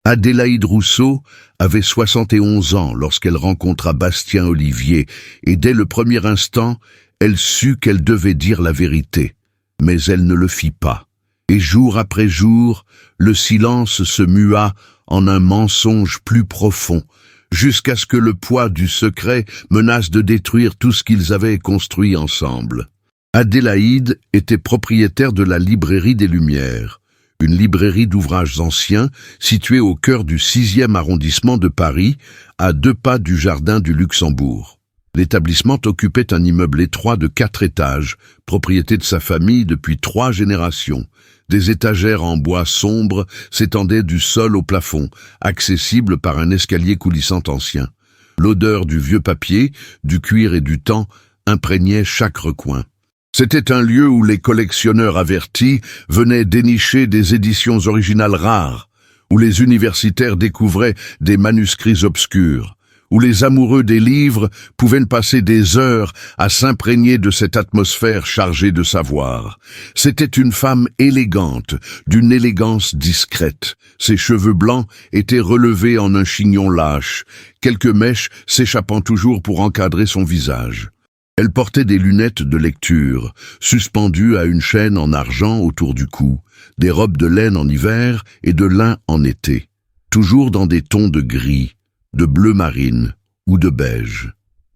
Adélaïde Rousseau avait 71 ans lorsqu'elle rencontra Bastien Olivier, et dès le premier instant, elle sut qu'elle devait dire la vérité. Mais elle ne le fit pas. Et jour après jour, le silence se mua en un mensonge plus profond, jusqu'à ce que le poids du secret menace de détruire tout ce qu'ils avaient construit ensemble. Adélaïde était propriétaire de la librairie des Lumières, une librairie d'ouvrages anciens située au cœur du 6e arrondissement de Paris, à 2 pas du jardin du Luxembourg. L'établissement occupait un immeuble étroit de 4 étages, propriété de sa famille depuis 3 générations. Des étagères en bois sombre s'étendaient du sol au plafond, accessibles par un escalier coulissant ancien. L'odeur du vieux papier, du cuir et du temps imprégnait chaque recoin. C'était un lieu où les collectionneurs avertis venaient dénicher des éditions originales rares, où les universitaires découvraient des manuscrits obscurs, où les amoureux des livres pouvaient passer des heures à s'imprégner de cette atmosphère chargée de savoir. C'était une femme élégante, d'une élégance discrète. Ses cheveux blancs étaient relevés en un chignon lâche, quelques mèches s'échappant toujours pour encadrer son visage. Elle portait des lunettes de lecture, suspendues à une chaîne en argent autour du cou, des robes de laine en hiver et de lin en été, toujours dans des tons de gris, de bleu marine ou de beige.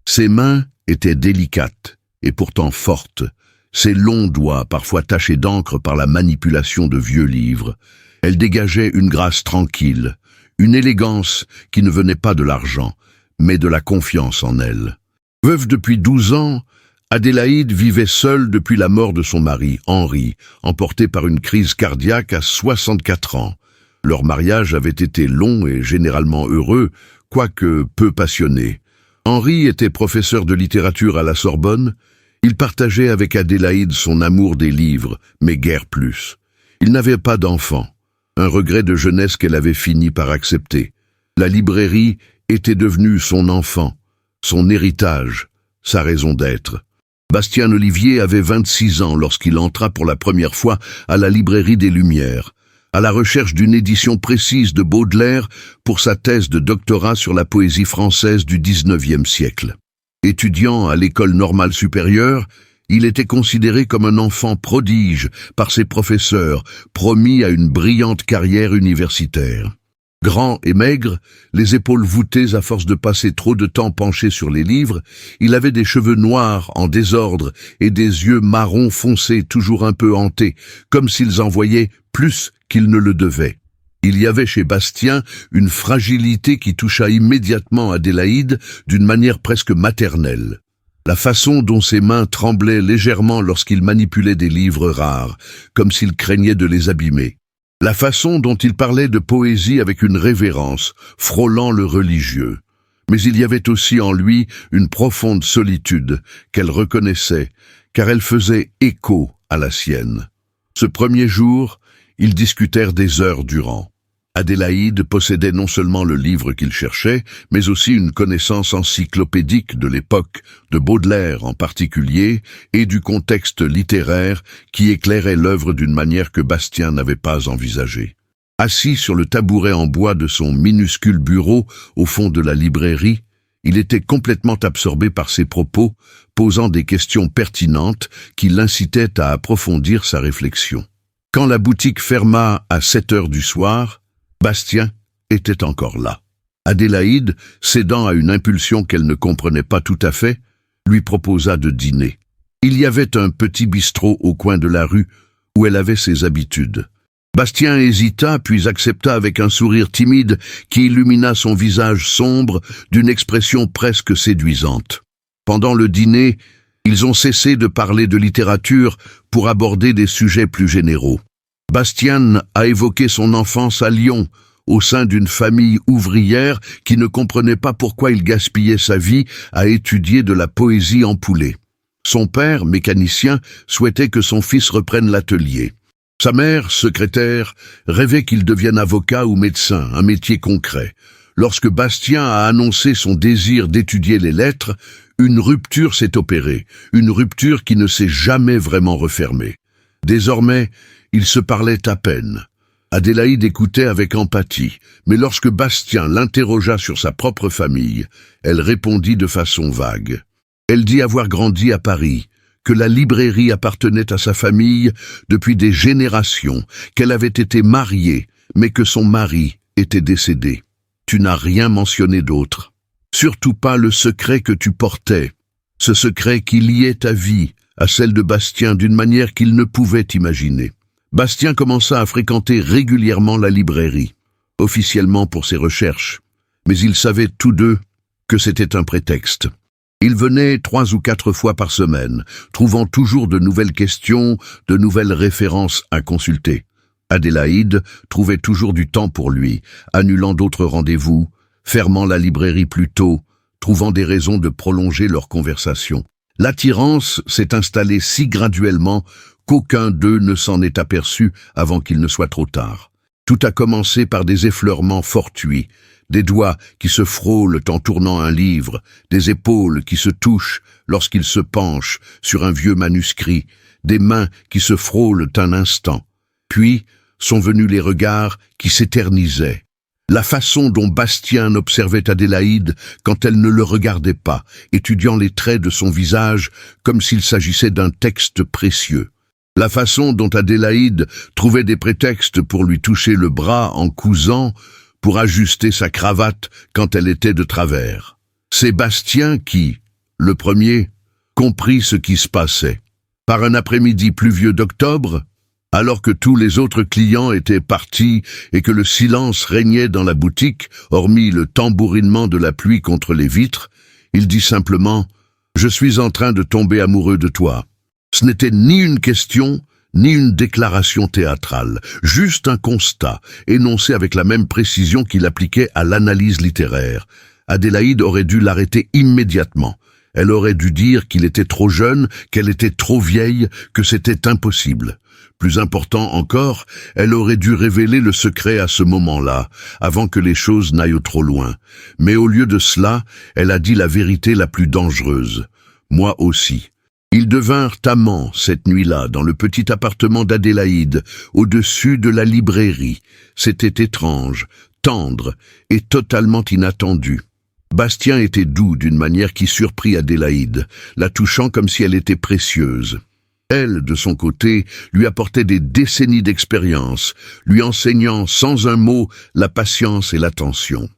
Ses mains étaient délicates et pourtant fortes, ses longs doigts parfois tachés d'encre par la manipulation de vieux livres. Elle dégageait une grâce tranquille, une élégance qui ne venait pas de l'argent, mais de la confiance en elle. Veuve depuis 12 ans, Adélaïde vivait seule depuis la mort de son mari, Henri, emporté par une crise cardiaque à 64 ans. Leur mariage avait été long et généralement heureux, quoique peu passionné. Henri était professeur de littérature à la Sorbonne. Il partageait avec Adélaïde son amour des livres, mais guère plus. Il n'avait pas d'enfant, un regret de jeunesse qu'elle avait fini par accepter. La librairie était devenue son enfant, son héritage, sa raison d'être. Bastien Olivier avait 26 ans lorsqu'il entra pour la première fois à la librairie des Lumières, à la recherche d'une édition précise de Baudelaire pour sa thèse de doctorat sur la poésie française du XIXe siècle. Étudiant à l'école normale supérieure, il était considéré comme un enfant prodige par ses professeurs, promis à une brillante carrière universitaire. Grand et maigre, les épaules voûtées à force de passer trop de temps penché sur les livres, il avait des cheveux noirs en désordre et des yeux marron foncé toujours un peu hantés, comme s'ils en voyaient plus qu'ils ne le devaient. Il y avait chez Bastien une fragilité qui toucha immédiatement Adélaïde d'une manière presque maternelle. La façon dont ses mains tremblaient légèrement lorsqu'il manipulait des livres rares, comme s'il craignait de les abîmer. La façon dont il parlait de poésie avec une révérence, frôlant le religieux. Mais il y avait aussi en lui une profonde solitude qu'elle reconnaissait, car elle faisait écho à la sienne. Ce premier jour, ils discutèrent des heures durant. Adélaïde possédait non seulement le livre qu'il cherchait, mais aussi une connaissance encyclopédique de l'époque, de Baudelaire en particulier, et du contexte littéraire qui éclairait l'œuvre d'une manière que Bastien n'avait pas envisagée. Assis sur le tabouret en bois de son minuscule bureau au fond de la librairie, il était complètement absorbé par ses propos, posant des questions pertinentes qui l'incitaient à approfondir sa réflexion. Quand la boutique ferma à 7 heures du soir, Bastien était encore là. Adélaïde, cédant à une impulsion qu'elle ne comprenait pas tout à fait, lui proposa de dîner. Il y avait un petit bistrot au coin de la rue où elle avait ses habitudes. Bastien hésita, puis accepta avec un sourire timide qui illumina son visage sombre d'une expression presque séduisante. Pendant le dîner, ils ont cessé de parler de littérature pour aborder des sujets plus généraux. Bastien a évoqué son enfance à Lyon, au sein d'une famille ouvrière qui ne comprenait pas pourquoi il gaspillait sa vie à étudier de la poésie en poulet. Son père, mécanicien, souhaitait que son fils reprenne l'atelier. Sa mère, secrétaire, rêvait qu'il devienne avocat ou médecin, un métier concret. Lorsque Bastien a annoncé son désir d'étudier les lettres, une rupture s'est opérée, une rupture qui ne s'est jamais vraiment refermée. Désormais, ils se parlaient à peine. Adélaïde écoutait avec empathie, mais lorsque Bastien l'interrogea sur sa propre famille, elle répondit de façon vague. Elle dit avoir grandi à Paris, que la librairie appartenait à sa famille depuis des générations, qu'elle avait été mariée, mais que son mari était décédé. Tu n'as rien mentionné d'autre. Surtout pas le secret que tu portais, ce secret qui liait ta vie à celle de Bastien d'une manière qu'il ne pouvait imaginer. Bastien commença à fréquenter régulièrement la librairie, officiellement pour ses recherches, mais ils savaient tous deux que c'était un prétexte. Il venait 3 ou 4 fois par semaine, trouvant toujours de nouvelles questions, de nouvelles références à consulter. Adélaïde trouvait toujours du temps pour lui, annulant d'autres rendez-vous, fermant la librairie plus tôt, trouvant des raisons de prolonger leur conversation. L'attirance s'est installée si graduellement qu'aucun d'eux ne s'en est aperçu avant qu'il ne soit trop tard. Tout a commencé par des effleurements fortuits, des doigts qui se frôlent en tournant un livre, des épaules qui se touchent lorsqu'ils se penchent sur un vieux manuscrit, des mains qui se frôlent un instant. Puis sont venus les regards qui s'éternisaient. La façon dont Bastien observait Adélaïde quand elle ne le regardait pas, étudiant les traits de son visage comme s'il s'agissait d'un texte précieux. La façon dont Adélaïde trouvait des prétextes pour lui toucher le bras en cousant, pour ajuster sa cravate quand elle était de travers. C'est Bastien qui, le premier, comprit ce qui se passait. Par un après-midi pluvieux d'octobre, alors que tous les autres clients étaient partis et que le silence régnait dans la boutique, hormis le tambourinement de la pluie contre les vitres, il dit simplement « Je suis en train de tomber amoureux de toi ». Ce n'était ni une question, ni une déclaration théâtrale, juste un constat, énoncé avec la même précision qu'il appliquait à l'analyse littéraire. Adélaïde aurait dû l'arrêter immédiatement. Elle aurait dû dire qu'il était trop jeune, qu'elle était trop vieille, que c'était impossible. Plus important encore, elle aurait dû révéler le secret à ce moment-là, avant que les choses n'aillent trop loin. Mais au lieu de cela, elle a dit la vérité la plus dangereuse. Moi aussi. Ils devinrent amants cette nuit-là dans le petit appartement d'Adélaïde, au-dessus de la librairie. C'était étrange, tendre et totalement inattendu. Bastien était doux d'une manière qui surprit Adélaïde, la touchant comme si elle était précieuse. Elle, de son côté, lui apportait des décennies d'expérience, lui enseignant sans un mot la patience et l'attention.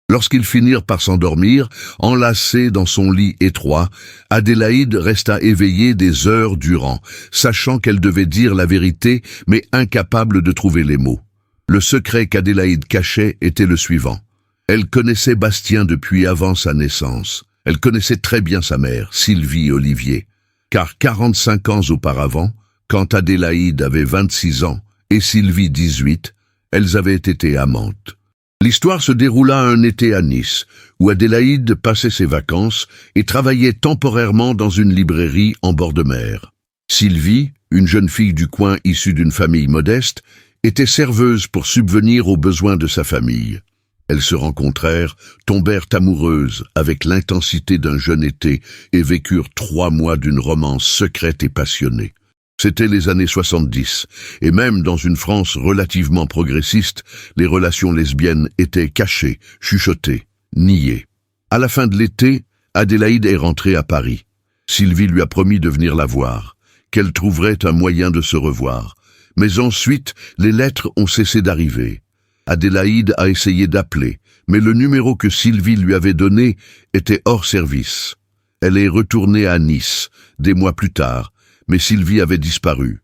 Lorsqu'ils finirent par s'endormir, enlacés dans son lit étroit, Adélaïde resta éveillée des heures durant, sachant qu'elle devait dire la vérité, mais incapable de trouver les mots. Le secret qu'Adélaïde cachait était le suivant. Elle connaissait Bastien depuis avant sa naissance. Elle connaissait très bien sa mère, Sylvie Olivier, car 45 ans auparavant, quand Adélaïde avait 26 ans et Sylvie 18, elles avaient été amantes. L'histoire se déroula un été à Nice, où Adélaïde passait ses vacances et travaillait temporairement dans une librairie en bord de mer. Sylvie, une jeune fille du coin issue d'une famille modeste, était serveuse pour subvenir aux besoins de sa famille. Elles se rencontrèrent, tombèrent amoureuses avec l'intensité d'un jeune été et vécurent 3 mois d'une romance secrète et passionnée. C'était les années 70, et même dans une France relativement progressiste, les relations lesbiennes étaient cachées, chuchotées, niées. À la fin de l'été, Adélaïde est rentrée à Paris. Sylvie lui a promis de venir la voir, qu'elle trouverait un moyen de se revoir. Mais ensuite, les lettres ont cessé d'arriver. Adélaïde a essayé d'appeler, mais le numéro que Sylvie lui avait donné était hors service. Elle est retournée à Nice, des mois plus tard, mais Sylvie avait disparu.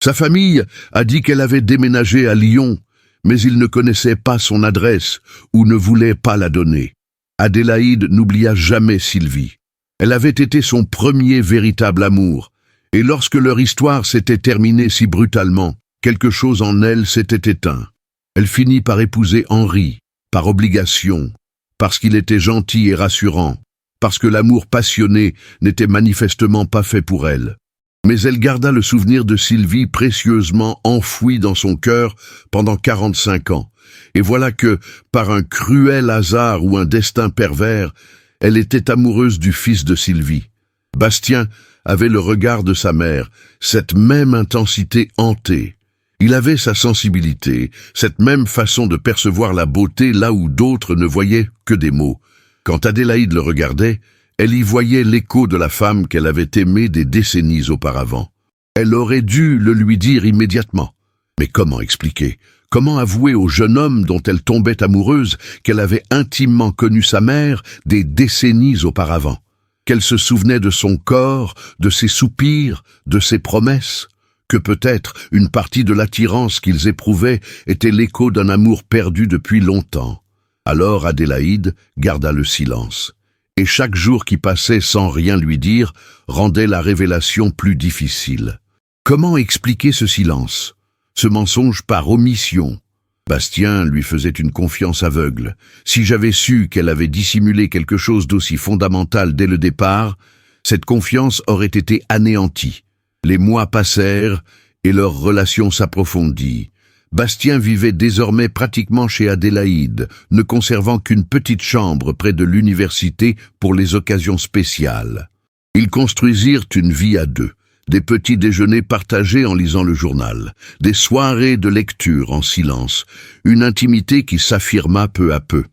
Sa famille a dit qu'elle avait déménagé à Lyon, mais ils ne connaissaient pas son adresse ou ne voulaient pas la donner. Adélaïde n'oublia jamais Sylvie. Elle avait été son premier véritable amour, et lorsque leur histoire s'était terminée si brutalement, quelque chose en elle s'était éteint. Elle finit par épouser Henri, par obligation, parce qu'il était gentil et rassurant, parce que l'amour passionné n'était manifestement pas fait pour elle. Mais elle garda le souvenir de Sylvie précieusement enfoui dans son cœur pendant 45 ans. Et voilà que, par un cruel hasard ou un destin pervers, elle était amoureuse du fils de Sylvie. Bastien avait le regard de sa mère, cette même intensité hantée. Il avait sa sensibilité, cette même façon de percevoir la beauté là où d'autres ne voyaient que des mots. Quand Adélaïde le regardait, elle y voyait l'écho de la femme qu'elle avait aimée des décennies auparavant. Elle aurait dû le lui dire immédiatement. Mais comment expliquer? Comment avouer au jeune homme dont elle tombait amoureuse qu'elle avait intimement connu sa mère des décennies auparavant? Qu'elle se souvenait de son corps, de ses soupirs, de ses promesses? Que peut-être une partie de l'attirance qu'ils éprouvaient était l'écho d'un amour perdu depuis longtemps. Alors Adélaïde garda le silence. Et chaque jour qui passait sans rien lui dire rendait la révélation plus difficile. Comment expliquer ce silence? Ce mensonge par omission? Bastien lui faisait une confiance aveugle. Si j'avais su qu'elle avait dissimulé quelque chose d'aussi fondamental dès le départ, cette confiance aurait été anéantie. Les mois passèrent et leur relation s'approfondit. Bastien vivait désormais pratiquement chez Adélaïde, ne conservant qu'une petite chambre près de l'université pour les occasions spéciales. Ils construisirent une vie à deux. Des petits déjeuners partagés en lisant le journal, des soirées de lecture en silence, une intimité qui s'affirma peu à peu.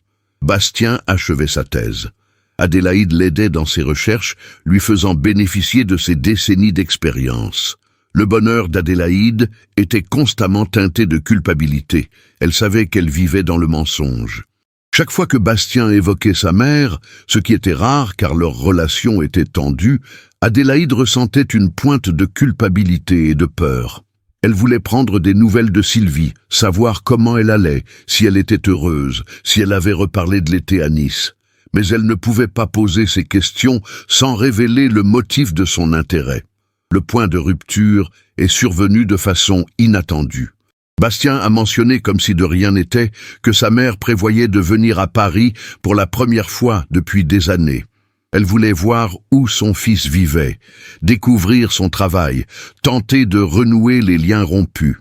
Bastien achevait sa thèse. Adélaïde l'aidait dans ses recherches, lui faisant bénéficier de ses décennies d'expérience. Le bonheur d'Adélaïde était constamment teinté de culpabilité. Elle savait qu'elle vivait dans le mensonge. Chaque fois que Bastien évoquait sa mère, ce qui était rare car leur relation était tendue, Adélaïde ressentait une pointe de culpabilité et de peur. Elle voulait prendre des nouvelles de Sylvie, savoir comment elle allait, si elle était heureuse, si elle avait reparlé de l'été à Nice. Mais elle ne pouvait pas poser ces questions sans révéler le motif de son intérêt. Le point de rupture est survenu de façon inattendue. Bastien a mentionné comme si de rien n'était que sa mère prévoyait de venir à Paris pour la première fois depuis des années. Elle voulait voir où son fils vivait, découvrir son travail, tenter de renouer les liens rompus.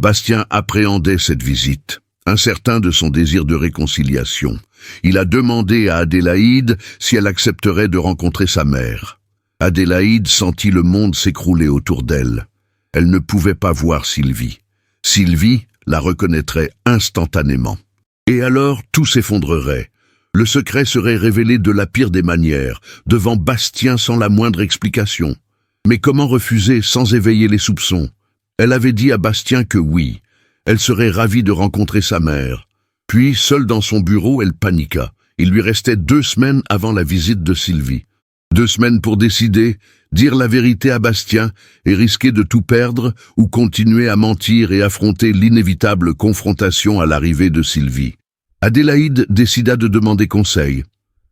Bastien appréhendait cette visite, incertain de son désir de réconciliation. Il a demandé à Adélaïde si elle accepterait de rencontrer sa mère. Adélaïde sentit le monde s'écrouler autour d'elle. Elle ne pouvait pas voir Sylvie. Sylvie la reconnaîtrait instantanément. Et alors tout s'effondrerait. Le secret serait révélé de la pire des manières, devant Bastien sans la moindre explication. Mais comment refuser sans éveiller les soupçons? Elle avait dit à Bastien que oui, elle serait ravie de rencontrer sa mère. Puis, seule dans son bureau, elle paniqua. Il lui restait 2 semaines avant la visite de Sylvie. 2 semaines pour décider, dire la vérité à Bastien et risquer de tout perdre ou continuer à mentir et affronter l'inévitable confrontation à l'arrivée de Sylvie. Adélaïde décida de demander conseil.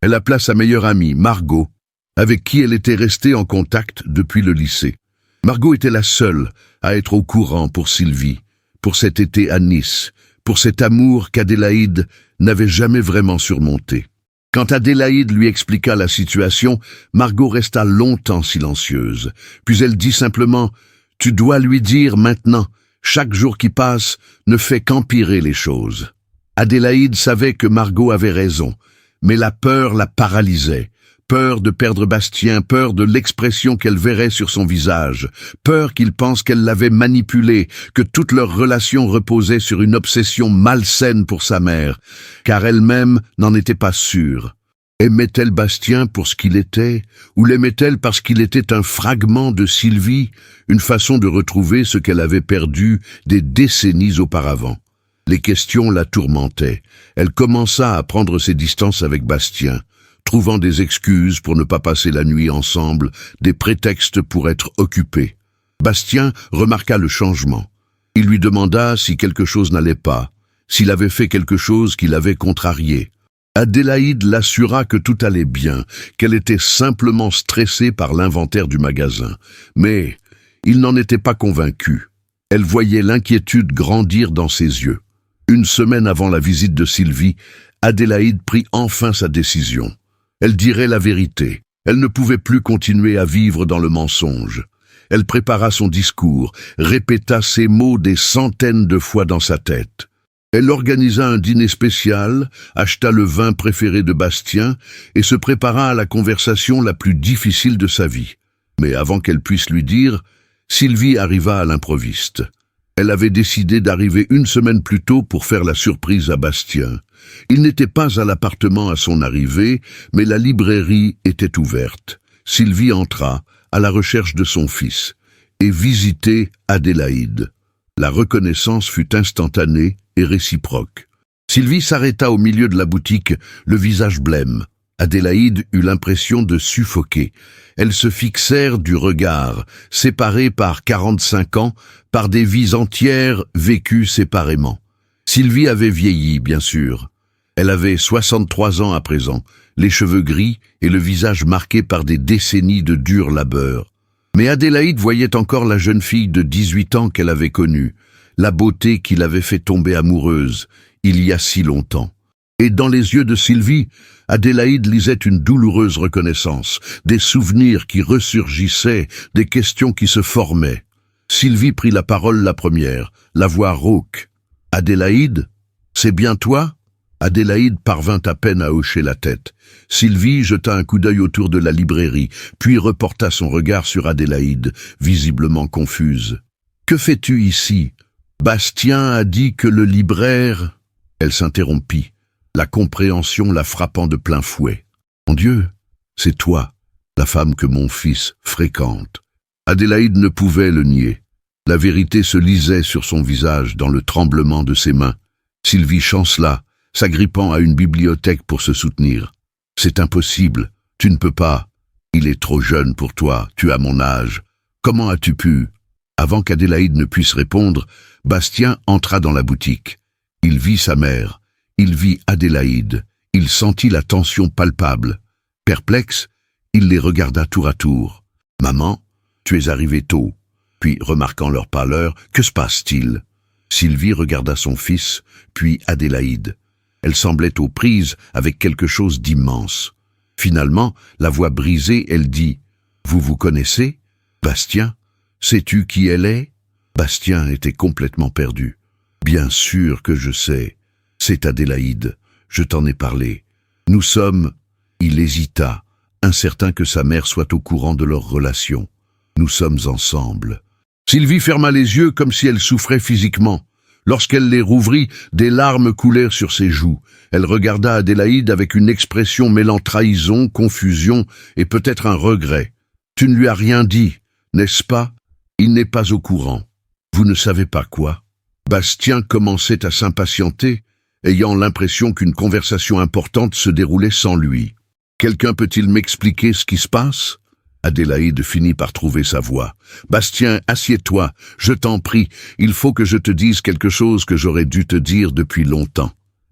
Elle appela sa meilleure amie, Margot, avec qui elle était restée en contact depuis le lycée. Margot était la seule à être au courant pour Sylvie, pour cet été à Nice, pour cet amour qu'Adélaïde n'avait jamais vraiment surmonté. Quand Adélaïde lui expliqua la situation, Margot resta longtemps silencieuse. Puis elle dit simplement « Tu dois lui dire maintenant, chaque jour qui passe ne fait qu'empirer les choses. » Adélaïde savait que Margot avait raison, mais la peur la paralysait. Peur de perdre Bastien, peur de l'expression qu'elle verrait sur son visage, peur qu'il pense qu'elle l'avait manipulé, que toute leur relation reposait sur une obsession malsaine pour sa mère, car elle-même n'en était pas sûre. Aimait-elle Bastien pour ce qu'il était, ou l'aimait-elle parce qu'il était un fragment de Sylvie, une façon de retrouver ce qu'elle avait perdu des décennies auparavant? Les questions la tourmentaient. Elle commença à prendre ses distances avec Bastien, trouvant des excuses pour ne pas passer la nuit ensemble, des prétextes pour être occupés. Bastien remarqua le changement. Il lui demanda si quelque chose n'allait pas, s'il avait fait quelque chose qui l'avait contrarié. Adélaïde l'assura que tout allait bien, qu'elle était simplement stressée par l'inventaire du magasin. Mais il n'en était pas convaincu. Elle voyait l'inquiétude grandir dans ses yeux. 1 semaine avant la visite de Sylvie, Adélaïde prit enfin sa décision. Elle dirait la vérité. Elle ne pouvait plus continuer à vivre dans le mensonge. Elle prépara son discours, répéta ses mots des centaines de fois dans sa tête. Elle organisa un dîner spécial, acheta le vin préféré de Bastien et se prépara à la conversation la plus difficile de sa vie. Mais avant qu'elle puisse lui dire, Sylvie arriva à l'improviste. Elle avait décidé d'arriver une semaine plus tôt pour faire la surprise à Bastien. Il n'était pas à l'appartement à son arrivée, mais la librairie était ouverte. Sylvie entra, à la recherche de son fils, et visitait Adélaïde. La reconnaissance fut instantanée et réciproque. Sylvie s'arrêta au milieu de la boutique, le visage blême. Adélaïde eut l'impression de suffoquer. Elles se fixèrent du regard, séparées par 45 ans, par des vies entières vécues séparément. Sylvie avait vieilli, bien sûr. Elle avait 63 ans à présent, les cheveux gris et le visage marqué par des décennies de dur labeur. Mais Adélaïde voyait encore la jeune fille de 18 ans qu'elle avait connue, la beauté qui l'avait fait tomber amoureuse, il y a si longtemps. Et dans les yeux de Sylvie, Adélaïde lisait une douloureuse reconnaissance, des souvenirs qui ressurgissaient, des questions qui se formaient. Sylvie prit la parole la première, la voix rauque. « Adélaïde, c'est bien toi ?» Adélaïde parvint à peine à hocher la tête. Sylvie jeta un coup d'œil autour de la librairie, puis reporta son regard sur Adélaïde, visiblement confuse. « Que fais-tu ici ? Bastien a dit que le libraire… » Elle s'interrompit, la compréhension la frappant de plein fouet. « Mon Dieu, c'est toi, la femme que mon fils fréquente. » Adélaïde ne pouvait le nier. La vérité se lisait sur son visage dans le tremblement de ses mains. Sylvie chancela, s'agrippant à une bibliothèque pour se soutenir. « C'est impossible, tu ne peux pas. Il est trop jeune pour toi, tu as mon âge. Comment as-tu pu ?» Avant qu'Adélaïde ne puisse répondre, Bastien entra dans la boutique. Il vit sa mère, il vit Adélaïde, il sentit la tension palpable. Perplexe, il les regarda tour à tour. « Maman, tu es arrivée tôt. » Puis, remarquant leur pâleur, « Que se passe-t-il » Sylvie regarda son fils, puis Adélaïde. Elle semblait aux prises avec quelque chose d'immense. Finalement, la voix brisée, elle dit « Vous vous connaissez ? Bastien ? Sais-tu qui elle est ?» Bastien était complètement perdu. « Bien sûr que je sais. C'est Adélaïde. Je t'en ai parlé. Nous sommes… » Il hésita, incertain que sa mère soit au courant de leur relation. « Nous sommes ensemble. » Sylvie ferma les yeux comme si elle souffrait physiquement. Lorsqu'elle les rouvrit, des larmes coulèrent sur ses joues. Elle regarda Adélaïde avec une expression mêlant trahison, confusion et peut-être un regret. « Tu ne lui as rien dit, n'est-ce pas ? Il n'est pas au courant. Vous ne savez pas quoi ?» Bastien commençait à s'impatienter, ayant l'impression qu'une conversation importante se déroulait sans lui. « Quelqu'un peut-il m'expliquer ce qui se passe ?» Adélaïde finit par trouver sa voix. « Bastien, assieds-toi, je t'en prie, il faut que je te dise quelque chose que j'aurais dû te dire depuis longtemps. »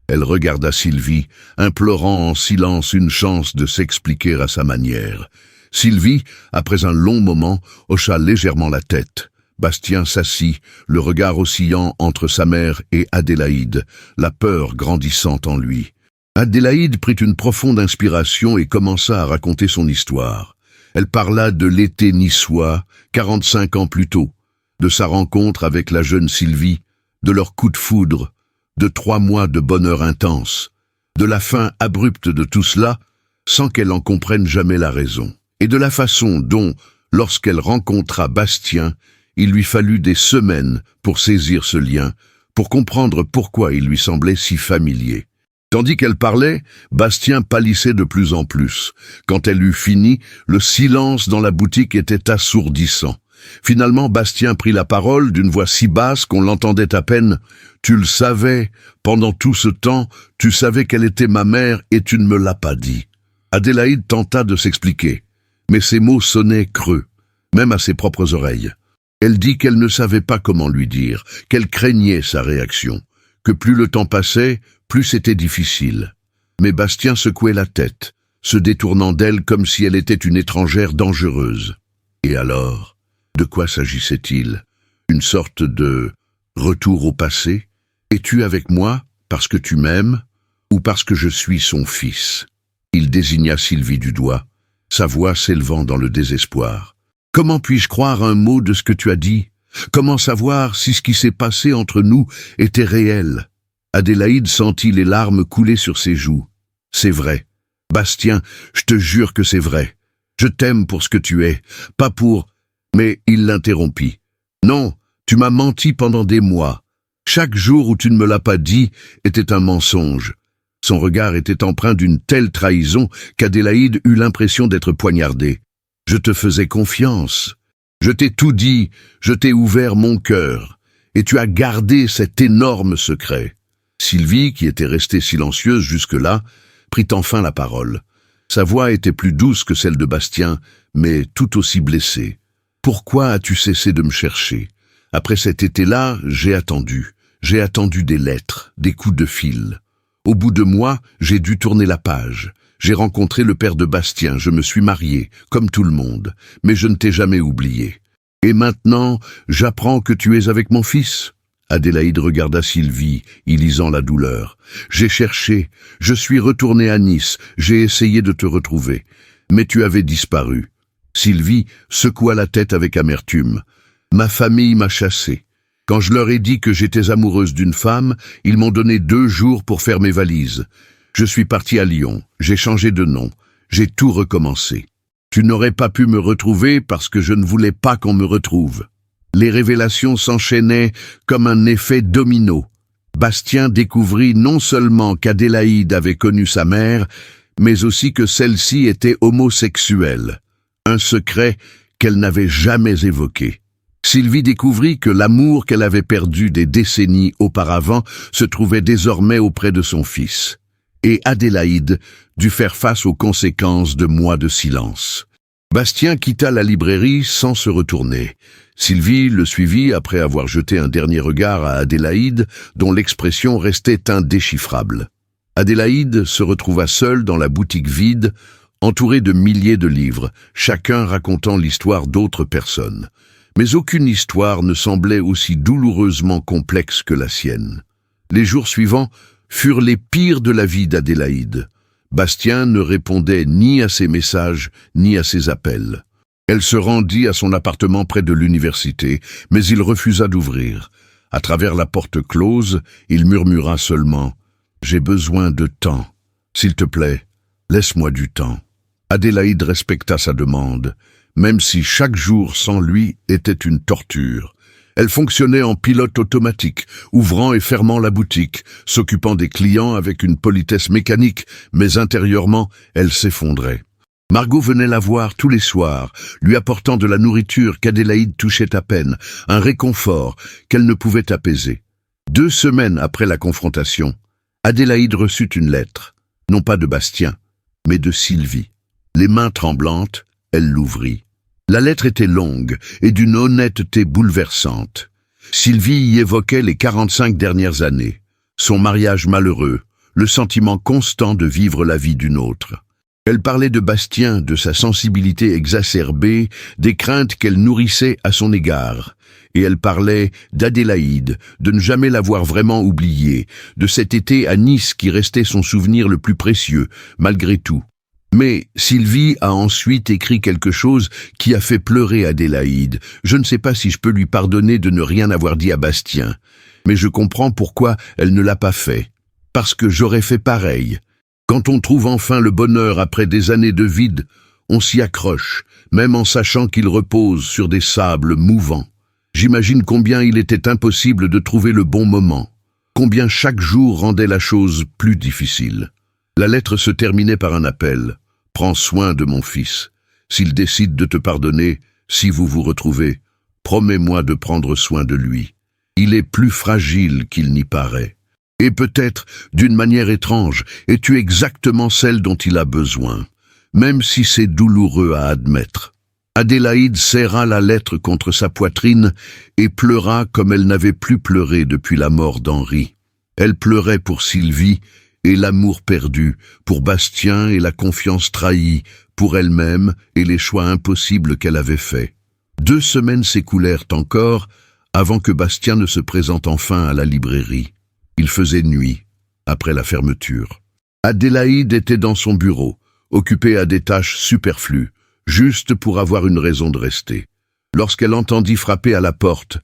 Elle regarda Sylvie, implorant en silence une chance de s'expliquer à sa manière. Sylvie, après un long moment, hocha légèrement la tête. Bastien s'assit, le regard oscillant entre sa mère et Adélaïde, la peur grandissant en lui. Adélaïde prit une profonde inspiration et commença à raconter son histoire. Elle parla de l'été niçois, 45 ans plus tôt, de sa rencontre avec la jeune Sylvie, de leur coup de foudre, de 3 mois de bonheur intense, de la fin abrupte de tout cela, sans qu'elle en comprenne jamais la raison, et de la façon dont, lorsqu'elle rencontra Bastien, il lui fallut des semaines pour saisir ce lien, pour comprendre pourquoi il lui semblait si familier. Tandis qu'elle parlait, Bastien pâlissait de plus en plus. Quand elle eut fini, le silence dans la boutique était assourdissant. Finalement, Bastien prit la parole d'une voix si basse qu'on l'entendait à peine. « Tu le savais, pendant tout ce temps, tu savais qu'elle était ma mère et tu ne me l'as pas dit. » Adélaïde tenta de s'expliquer, mais ses mots sonnaient creux, même à ses propres oreilles. Elle dit qu'elle ne savait pas comment lui dire, qu'elle craignait sa réaction, que plus le temps passait, plus c'était difficile. Mais Bastien secouait la tête, se détournant d'elle comme si elle était une étrangère dangereuse. Et alors, de quoi s'agissait-il? Une sorte de retour au passé? Es-tu avec moi parce que tu m'aimes ou parce que je suis son fils? Il désigna Sylvie du doigt, sa voix s'élevant dans le désespoir. Comment puis-je croire un mot de ce que tu as dit? Comment savoir si ce qui s'est passé entre nous était réel? Adélaïde sentit les larmes couler sur ses joues. C'est vrai. Bastien, je te jure que c'est vrai. Je t'aime pour ce que tu es, pas pour… Mais il l'interrompit. Non, Tu m'as menti pendant des mois. Chaque jour où tu ne me l'as pas dit était un mensonge. Son regard était empreint d'une telle trahison qu'Adélaïde eut l'impression d'être poignardée. Je te faisais confiance. Je t'ai tout dit, je t'ai ouvert mon cœur. Et tu as gardé cet énorme secret. Sylvie, qui était restée silencieuse jusque-là, prit enfin la parole. Sa voix était plus douce que celle de Bastien, mais tout aussi blessée. « Pourquoi as-tu cessé de me chercher ? Après cet été-là, j'ai attendu. J'ai attendu des lettres, des coups de fil. Au bout de mois, j'ai dû tourner la page. J'ai rencontré le père de Bastien, je me suis marié, comme tout le monde, mais je ne t'ai jamais oublié. Et maintenant, j'apprends que tu es avec mon fils. » Adélaïde regarda Sylvie, y lisant la douleur. « J'ai cherché, je suis retourné à Nice, j'ai essayé de te retrouver, mais tu avais disparu. » Sylvie secoua la tête avec amertume. « Ma famille m'a chassé. Quand je leur ai dit que j'étais amoureuse d'une femme, ils m'ont donné 2 jours pour faire mes valises. Je suis parti à Lyon, j'ai changé de nom, j'ai tout recommencé. Tu n'aurais pas pu me retrouver parce que je ne voulais pas qu'on me retrouve. » Les révélations s'enchaînaient comme un effet domino. Bastien découvrit non seulement qu'Adélaïde avait connu sa mère, mais aussi que celle-ci était homosexuelle. Un secret qu'elle n'avait jamais évoqué. Sylvie découvrit que l'amour qu'elle avait perdu des décennies auparavant se trouvait désormais auprès de son fils. Et Adélaïde dut faire face aux conséquences de mois de silence. Bastien quitta la librairie sans se retourner. Sylvie le suivit après avoir jeté un dernier regard à Adélaïde, dont l'expression restait indéchiffrable. Adélaïde se retrouva seule dans la boutique vide, entourée de milliers de livres, chacun racontant l'histoire d'autres personnes. Mais aucune histoire ne semblait aussi douloureusement complexe que la sienne. Les jours suivants furent les pires de la vie d'Adélaïde. Bastien ne répondait ni à ses messages, ni à ses appels. Elle se rendit à son appartement près de l'université, mais il refusa d'ouvrir. À travers la porte close, il murmura seulement « J'ai besoin de temps. S'il te plaît, laisse-moi du temps. » Adélaïde respecta sa demande, même si chaque jour sans lui était une torture. Elle fonctionnait en pilote automatique, ouvrant et fermant la boutique, s'occupant des clients avec une politesse mécanique, mais intérieurement, elle s'effondrait. Margot venait la voir tous les soirs, lui apportant de la nourriture qu'Adélaïde touchait à peine, un réconfort qu'elle ne pouvait apaiser. 2 semaines après la confrontation, Adélaïde reçut une lettre, non pas de Bastien, mais de Sylvie. Les mains tremblantes, elle l'ouvrit. La lettre était longue et d'une honnêteté bouleversante. Sylvie y évoquait les 45 dernières années, son mariage malheureux, le sentiment constant de vivre la vie d'une autre. Elle parlait de Bastien, de sa sensibilité exacerbée, des craintes qu'elle nourrissait à son égard. Et elle parlait d'Adélaïde, de ne jamais l'avoir vraiment oubliée, de cet été à Nice qui restait son souvenir le plus précieux, malgré tout. Mais Sylvie a ensuite écrit quelque chose qui a fait pleurer Adélaïde. Je ne sais pas si je peux lui pardonner de ne rien avoir dit à Bastien, mais je comprends pourquoi elle ne l'a pas fait. Parce que j'aurais fait pareil. Quand on trouve enfin le bonheur après des années de vide, on s'y accroche, même en sachant qu'il repose sur des sables mouvants. J'imagine combien il était impossible de trouver le bon moment, combien chaque jour rendait la chose plus difficile. La lettre se terminait par un appel. « Prends soin de mon fils. S'il décide de te pardonner, si vous vous retrouvez, promets-moi de prendre soin de lui. Il est plus fragile qu'il n'y paraît. Et peut-être, d'une manière étrange, es-tu exactement celle dont il a besoin, même si c'est douloureux à admettre. » Adélaïde serra la lettre contre sa poitrine et pleura comme elle n'avait plus pleuré depuis la mort d'Henri. Elle pleurait pour Sylvie et l'amour perdu, pour Bastien et la confiance trahie, pour elle-même et les choix impossibles qu'elle avait faits. 2 semaines s'écoulèrent encore avant que Bastien ne se présente enfin à la librairie. Il faisait nuit, après la fermeture. Adélaïde était dans son bureau, occupée à des tâches superflues, juste pour avoir une raison de rester. Lorsqu'elle entendit frapper à la porte,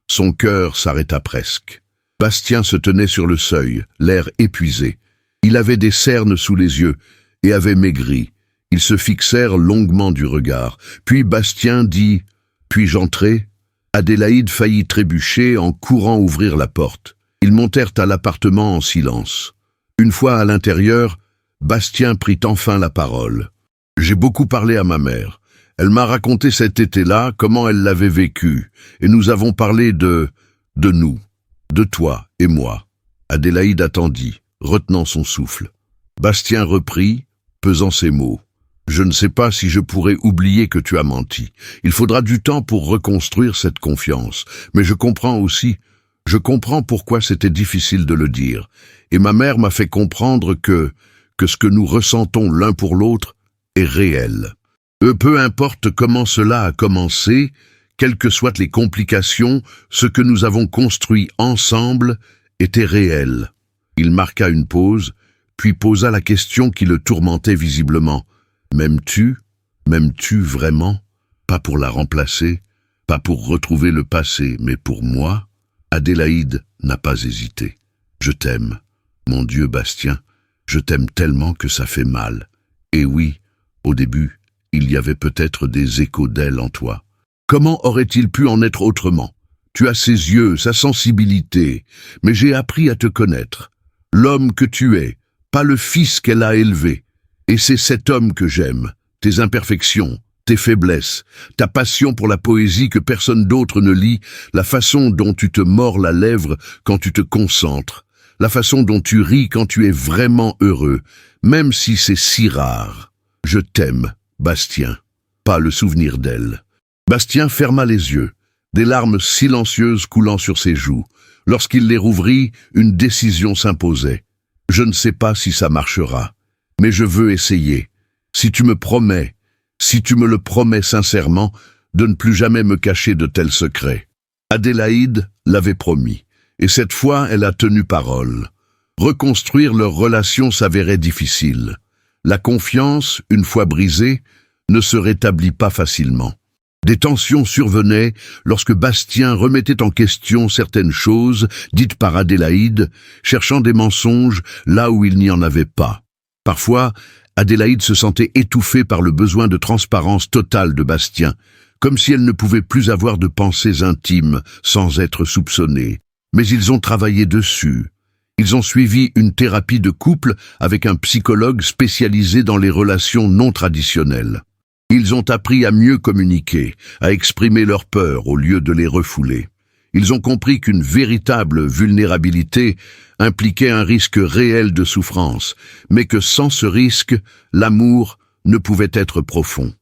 son cœur s'arrêta presque. Bastien se tenait sur le seuil, l'air épuisé. Il avait des cernes sous les yeux et avait maigri. Ils se fixèrent longuement du regard. Puis Bastien dit « Puis-je entrer ?» Adélaïde faillit trébucher en courant ouvrir la porte. Ils montèrent à l'appartement en silence. Une fois à l'intérieur, Bastien prit enfin la parole. « J'ai beaucoup parlé à ma mère. Elle m'a raconté cet été-là, comment elle l'avait vécu, et nous avons parlé de nous, de toi et moi. » Adélaïde attendit, retenant son souffle. Bastien reprit, pesant ses mots. « Je ne sais pas si je pourrais oublier que tu as menti. Il faudra du temps pour reconstruire cette confiance. Mais je comprends aussi, je comprends pourquoi c'était difficile de le dire. Et ma mère m'a fait comprendre que ce que nous ressentons l'un pour l'autre est réel. Peu importe comment cela a commencé, quelles que soient les complications, ce que nous avons construit ensemble était réel. » Il marqua une pause, puis posa la question qui le tourmentait visiblement. « M'aimes-tu vraiment? Pas pour la remplacer, pas pour retrouver le passé, mais pour moi ?» Adélaïde n'a pas hésité. « Je t'aime, mon Dieu Bastien, je t'aime tellement que ça fait mal. Et oui, au début, il y avait peut-être des échos d'elle en toi. Comment aurait-il pu en être autrement? Tu as ses yeux, sa sensibilité, mais j'ai appris à te connaître. L'homme que tu es, pas le fils qu'elle a élevé. Et c'est cet homme que j'aime, tes imperfections, tes faiblesses, ta passion pour la poésie que personne d'autre ne lit, la façon dont tu te mords la lèvre quand tu te concentres, la façon dont tu ris quand tu es vraiment heureux, même si c'est si rare. Je t'aime, Bastien, pas le souvenir d'elle. » Bastien ferma les yeux, des larmes silencieuses coulant sur ses joues. Lorsqu'il les rouvrit, une décision s'imposait. « Je ne sais pas si ça marchera, mais je veux essayer. Si tu me promets, si tu me le promets sincèrement, de ne plus jamais me cacher de tels secrets. » Adélaïde l'avait promis, et cette fois elle a tenu parole. Reconstruire leur relation s'avérait difficile. La confiance, une fois brisée, ne se rétablit pas facilement. Des tensions survenaient lorsque Bastien remettait en question certaines choses dites par Adélaïde, cherchant des mensonges là où il n'y en avait pas. Parfois, Adélaïde se sentait étouffée par le besoin de transparence totale de Bastien, comme si elle ne pouvait plus avoir de pensées intimes sans être soupçonnée. Mais ils ont travaillé dessus. Ils ont suivi une thérapie de couple avec un psychologue spécialisé dans les relations non traditionnelles. Ils ont appris à mieux communiquer, à exprimer leurs peurs au lieu de les refouler. Ils ont compris qu'une véritable vulnérabilité impliquait un risque réel de souffrance, mais que sans ce risque, l'amour ne pouvait être profond.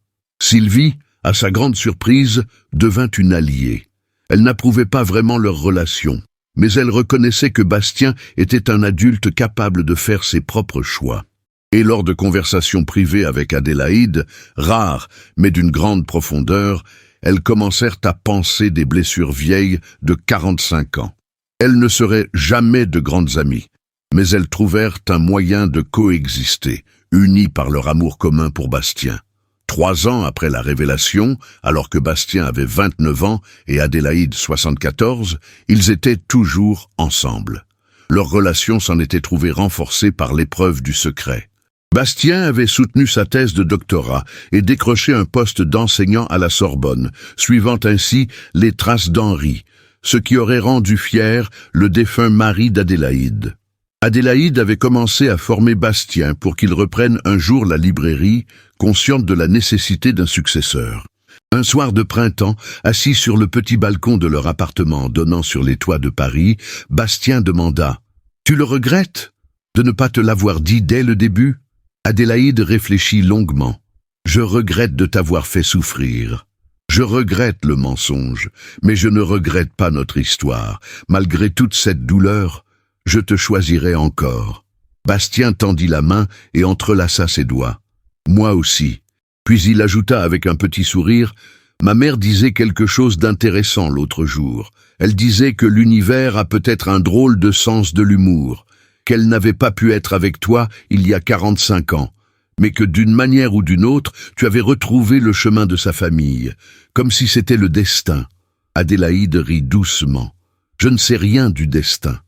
Sylvie, à sa grande surprise, devint une alliée. Elle n'approuvait pas vraiment leur relation, mais elle reconnaissait que Bastien était un adulte capable de faire ses propres choix. Et lors de conversations privées avec Adélaïde, rares mais d'une grande profondeur, elles commencèrent à penser des blessures vieilles de 45 ans. Elles ne seraient jamais de grandes amies, mais elles trouvèrent un moyen de coexister, unies par leur amour commun pour Bastien. 3 ans après la révélation, alors que Bastien avait 29 ans et Adélaïde 74, ils étaient toujours ensemble. Leur relation s'en était trouvée renforcée par l'épreuve du secret. Bastien avait soutenu sa thèse de doctorat et décroché un poste d'enseignant à la Sorbonne, suivant ainsi les traces d'Henri, ce qui aurait rendu fier le défunt mari d'Adélaïde. Adélaïde avait commencé à former Bastien pour qu'il reprenne un jour la librairie, consciente de la nécessité d'un successeur. Un soir de printemps, assis sur le petit balcon de leur appartement donnant sur les toits de Paris, Bastien demanda « Tu le regrettes de ne pas te l'avoir dit dès le début ?» Adélaïde réfléchit longuement. « Je regrette de t'avoir fait souffrir. Je regrette le mensonge, mais je ne regrette pas notre histoire. Malgré toute cette douleur, je te choisirai encore. » Bastien tendit la main et entrelaça ses doigts. « Moi aussi. » Puis il ajouta avec un petit sourire, « Ma mère disait quelque chose d'intéressant l'autre jour. Elle disait que l'univers a peut-être un drôle de sens de l'humour, qu'elle n'avait pas pu être avec toi il y a 45 ans, mais que d'une manière ou d'une autre, tu avais retrouvé le chemin de sa famille, comme si c'était le destin. » Adélaïde rit doucement. « Je ne sais rien du destin,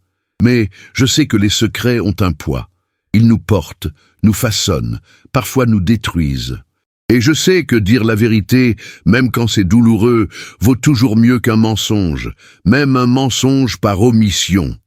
mais je sais que les secrets ont un poids. Ils nous portent, nous façonnent, parfois nous détruisent. Et je sais que dire la vérité, même quand c'est douloureux, vaut toujours mieux qu'un mensonge, même un mensonge par omission.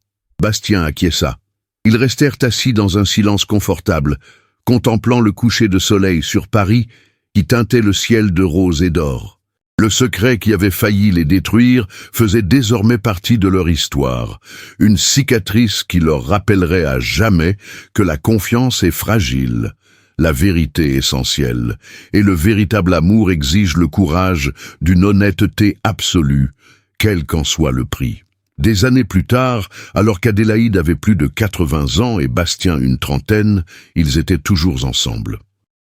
Bastien acquiesça. Ils restèrent assis dans un silence confortable, contemplant le coucher de soleil sur Paris qui teintait le ciel de rose et d'or. Le secret qui avait failli les détruire faisait désormais partie de leur histoire, une cicatrice qui leur rappellerait à jamais que la confiance est fragile, la vérité essentielle, et le véritable amour exige le courage d'une honnêteté absolue, quel qu'en soit le prix. Des années plus tard, alors qu'Adélaïde avait plus de 80 ans et Bastien une trentaine, ils étaient toujours ensemble.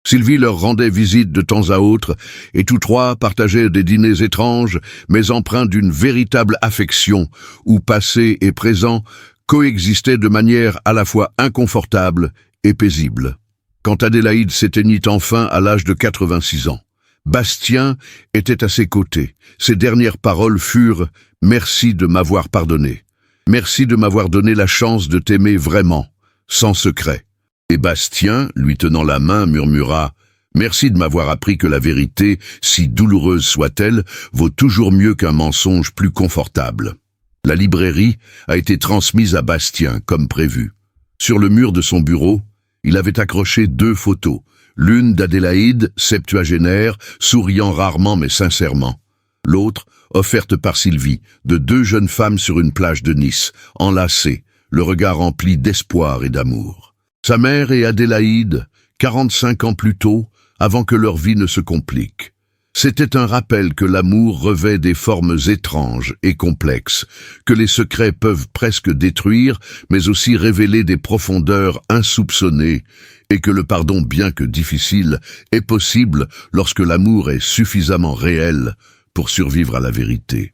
Sylvie leur rendait visite de temps à autre, et tous trois partageaient des dîners étranges, mais empreints d'une véritable affection, où passé et présent coexistaient de manière à la fois inconfortable et paisible. Quand Adélaïde s'éteignit enfin à l'âge de 86 ans, Bastien était à ses côtés. Ses dernières paroles furent « Merci de m'avoir pardonné. Merci de m'avoir donné la chance de t'aimer vraiment, sans secret. » Et Bastien, lui tenant la main, murmura « Merci de m'avoir appris que la vérité, si douloureuse soit-elle, vaut toujours mieux qu'un mensonge plus confortable. » La librairie a été transmise à Bastien, comme prévu. Sur le mur de son bureau, il avait accroché 2 photos, l'une d'Adélaïde, septuagénaire, souriant rarement mais sincèrement. L'autre, offerte par Sylvie, de 2 jeunes femmes sur une plage de Nice, enlacées, le regard rempli d'espoir et d'amour. Sa mère et Adélaïde, 45 ans plus tôt, avant que leur vie ne se complique. C'était un rappel que l'amour revêt des formes étranges et complexes, que les secrets peuvent presque détruire, mais aussi révéler des profondeurs insoupçonnées, et que le pardon, bien que difficile, est possible lorsque l'amour est suffisamment réel pour survivre à la vérité.